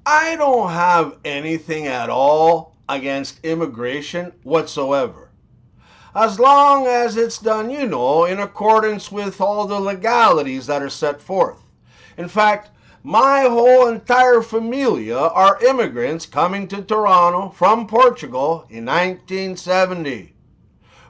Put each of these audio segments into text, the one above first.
I don't have anything at all against immigration whatsoever, as long as it's done, in accordance with all the legalities that are set forth. In fact, my whole entire familia are immigrants coming to Toronto from Portugal in 1970,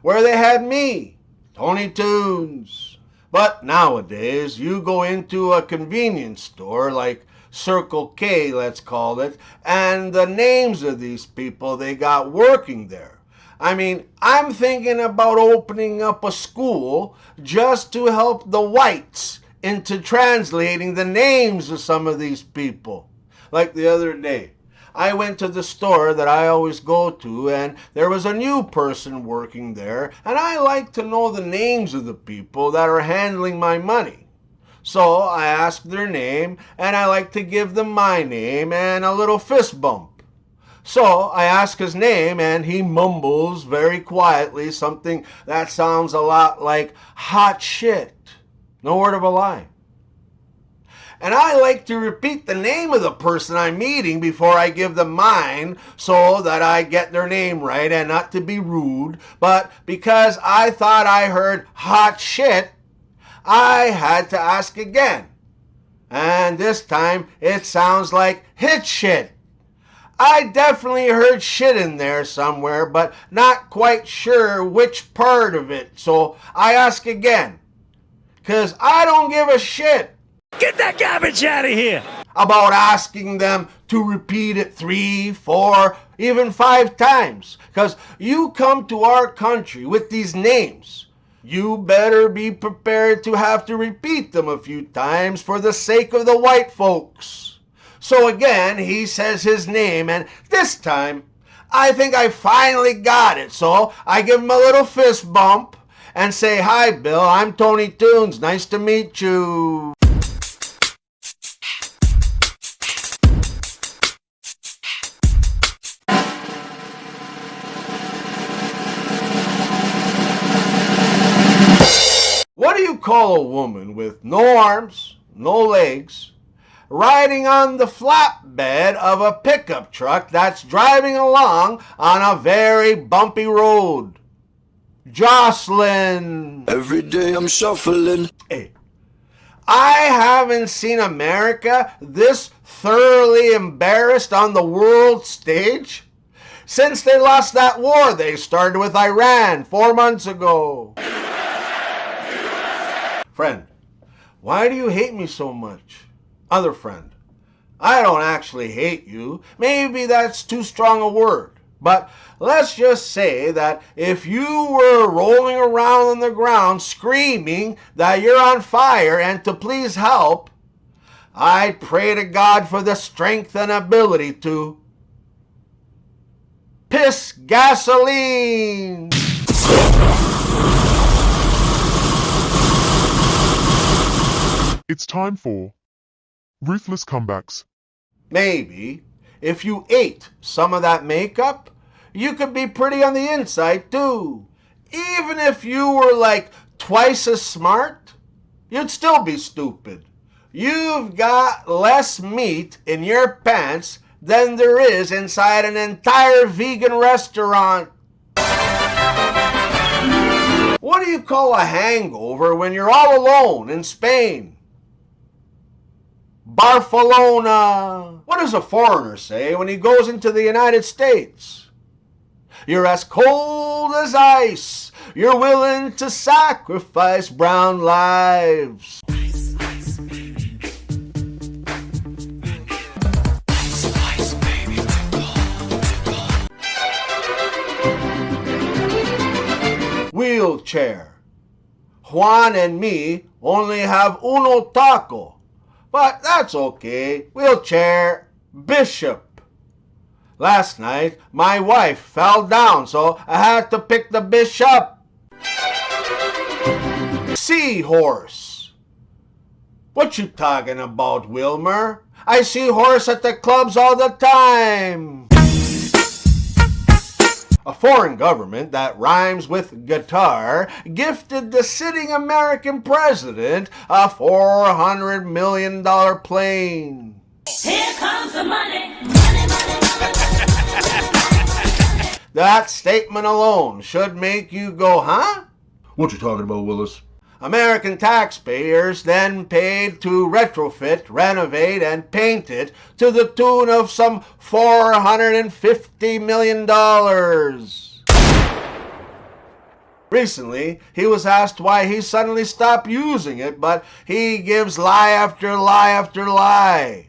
where they had me, Tony Toons. But nowadays, you go into a convenience store like Circle K, let's call it, and the names of these people they got working there. I mean, I'm thinking about opening up a school just to help the whites into translating the names of some of these people. Like the other day, I went to the store that I always go to, and there was a new person working there, and I like to know the names of the people that are handling my money. So I ask their name, and I like to give them my name and a little fist bump. So I ask his name, and he mumbles very quietly something that sounds a lot like hot shit. No word of a lie. And I like to repeat the name of the person I'm meeting before I give them mine so that I get their name right, and not to be rude, but because I thought I heard hot shit, I had to ask again. And this time it sounds like hit shit. I definitely heard shit in there somewhere, but not quite sure which part of it, so I ask again. 'Cause I don't give a shit. Get that garbage out of here! About asking them to repeat it 3, 4, even 5 times. 'Cause you come to our country with these names. You better be prepared to have to repeat them a few times for the sake of the white folks. So again, he says his name, and this time, I think I finally got it. So I give him a little fist bump and say, "Hi, Bill, I'm Tony Toons. Nice to meet you." What do you call a woman with no arms, no legs, riding on the flatbed of a pickup truck that's driving along on a very bumpy road? Jocelyn. Every day I'm shuffling. Hey, I haven't seen America this thoroughly embarrassed on the world stage since they lost that war they started with Iran 4 months ago. Friend, why do you hate me so much? Other friend, I don't actually hate you. Maybe that's too strong a word. But let's just say that if you were rolling around on the ground screaming that you're on fire and to please help, I'd pray to God for the strength and ability to piss gasoline. It's time for Ruthless Comebacks. Maybe if you ate some of that makeup, you could be pretty on the inside too. Even if you were like twice as smart, you'd still be stupid. You've got less meat in your pants than there is inside an entire vegan restaurant. What do you call a hangover when you're all alone in Spain? Barcelona. What does a foreigner say when he goes into the United States? You're as cold as ice. You're willing to sacrifice brown lives. Wheelchair. Juan and me only have uno taco. But that's okay. Wheelchair. Bishop. Last night, my wife fell down, so I had to pick the bishop. Seahorse. What you talking about, Wilmer? I see horse at the clubs all the time. A foreign government that rhymes with guitar gifted the sitting American president a $400 million plane. Here comes the money. Money, money, money. That statement alone should make you go, huh? What you talking about, Willis? American taxpayers then paid to retrofit, renovate, and paint it to the tune of some $450 million. Recently, he was asked why he suddenly stopped using it, but he gives lie after lie after lie.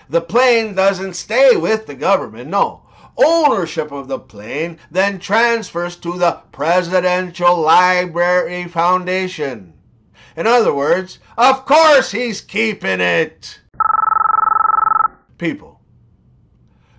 The plane doesn't stay with the government, no. Ownership of the plane then transfers to the Presidential Library Foundation. In other words, of course he's keeping it. People,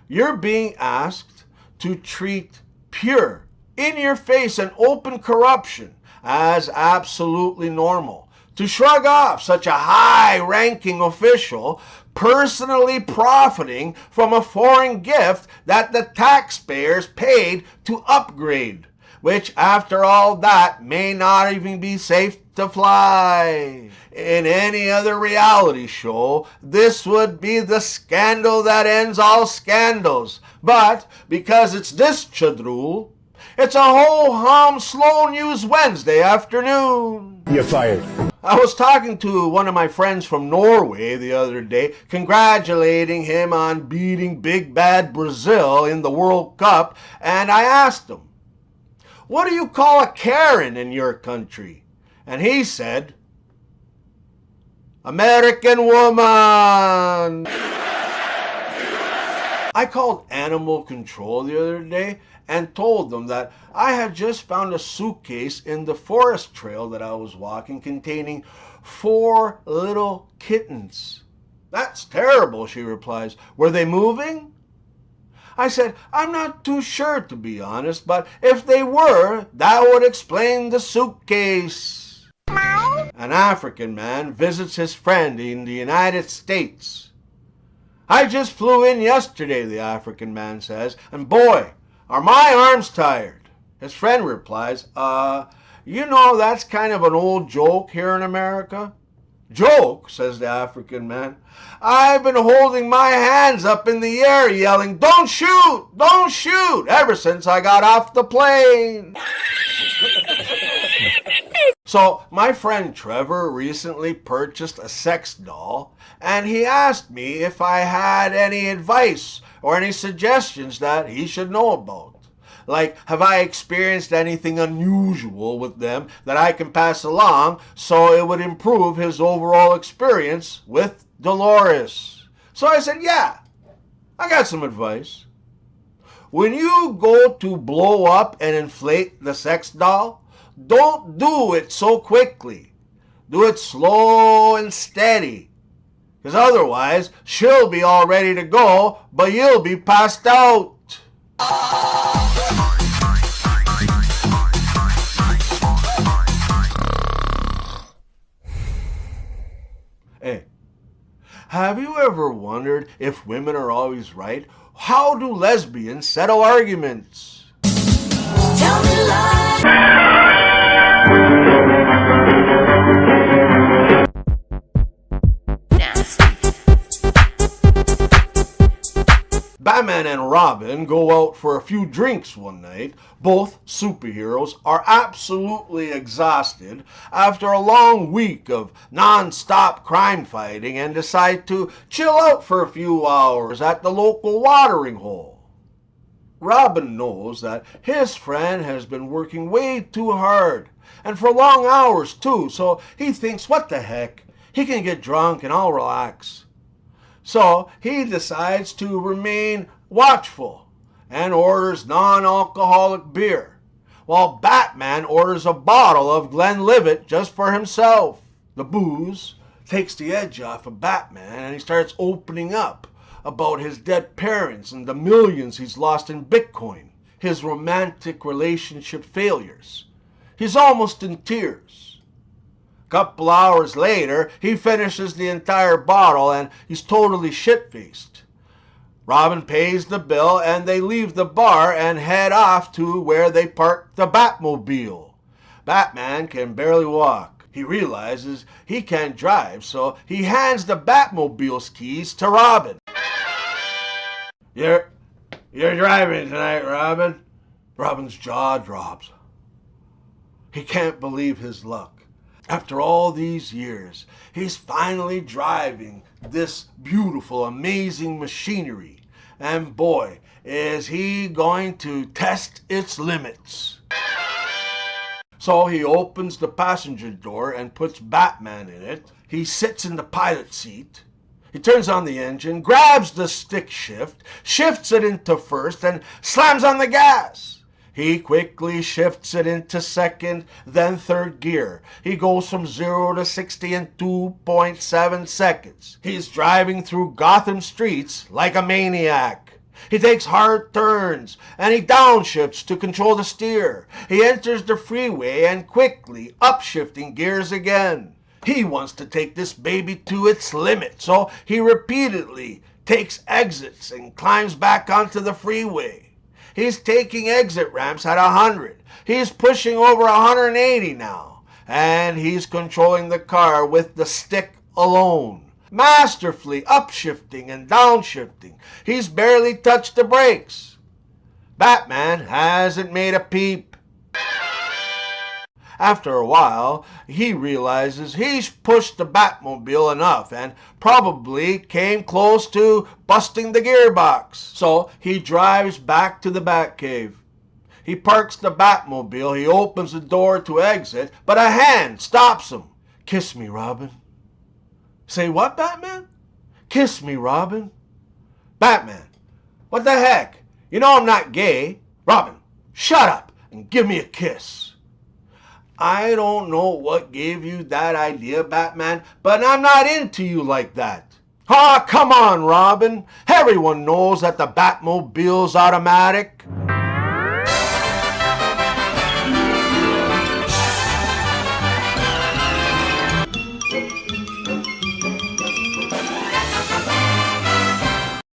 you're being asked to treat pure, in-your-face and open corruption as absolutely normal. To shrug off such a high-ranking official personally profiting from a foreign gift that the taxpayers paid to upgrade, which after all that may not even be safe to fly. In any other reality show, this would be the scandal that ends all scandals. But because it's this chadrul, it's a ho-hum slow news Wednesday afternoon. You're fired. I was talking to one of my friends from Norway the other day, congratulating him on beating big bad Brazil in the World Cup, and I asked him, "What do you call a Karen in your country?" And he said, "American woman." I called animal control the other day and told them that I had just found a suitcase in the forest trail that I was walking containing 4 little kittens. "That's terrible," she replies. "Were they moving?" I said, "I'm not too sure, to be honest, but if they were, that would explain the suitcase." An African man visits his friend in the United States. "I just flew in yesterday," the African man says, "and boy, are my arms tired." His friend replies, you know that's kind of an old joke here in America." "Joke?" says the African man. "I've been holding my hands up in the air yelling, 'Don't shoot! Don't shoot!' ever since I got off the plane." So my friend Trevor recently purchased a sex doll, and he asked me if I had any advice or any suggestions that he should know about. Like, have I experienced anything unusual with them that I can pass along so it would improve his overall experience with Dolores? So I said, yeah, I got some advice. When you go to blow up and inflate the sex doll, don't do it so quickly. Do it slow and steady. Because otherwise, she'll be all ready to go, but you'll be passed out. Hey, have you ever wondered if women are always right? How do lesbians settle arguments? Tell me lies. Batman and Robin go out for a few drinks one night. Both superheroes are absolutely exhausted after a long week of non-stop crime fighting and decide to chill out for a few hours at the local watering hole. Robin knows that his friend has been working way too hard, and for long hours too, so he thinks, what the heck, he can get drunk and I'll relax. So he decides to remain watchful and orders non-alcoholic beer, while Batman orders a bottle of Glenlivet just for himself. The booze takes the edge off of Batman and he starts opening up about his dead parents and the millions he's lost in Bitcoin, his romantic relationship failures. He's almost in tears. Couple hours later, he finishes the entire bottle and he's totally shit-faced. Robin pays the bill and they leave the bar and head off to where they parked the Batmobile. Batman can barely walk. He realizes he can't drive, so he hands the Batmobile's keys to Robin. You're driving tonight, Robin. Robin's jaw drops. He can't believe his luck. After all these years, he's finally driving this beautiful, amazing machinery. And boy, is he going to test its limits. So he opens the passenger door and puts Batman in it. He sits in the pilot seat. He turns on the engine, grabs the stick shift, shifts it into first, and slams on the gas. He quickly shifts it into second, then third gear. He goes from 0 to 60 in 2.7 seconds. He's driving through Gotham streets like a maniac. He takes hard turns and he downshifts to control the steer. He enters the freeway and quickly upshifting gears again. He wants to take this baby to its limit, so he repeatedly takes exits and climbs back onto the freeway. He's taking exit ramps at 100. He's pushing over 180 now. And he's controlling the car with the stick alone. Masterfully upshifting and downshifting. He's barely touched the brakes. Batman hasn't made a peep. After a while, he realizes he's pushed the Batmobile enough and probably came close to busting the gearbox. So he drives back to the Batcave. He parks the Batmobile, he opens the door to exit, but a hand stops him. "Kiss me, Robin." "Say what, Batman?" "Kiss me, Robin." "Batman, what the heck? You know I'm not gay." "Robin, shut up and give me a kiss." "I don't know what gave you that idea, Batman, but I'm not into you like that." "Ah, come on, Robin. Everyone knows that the Batmobile's automatic."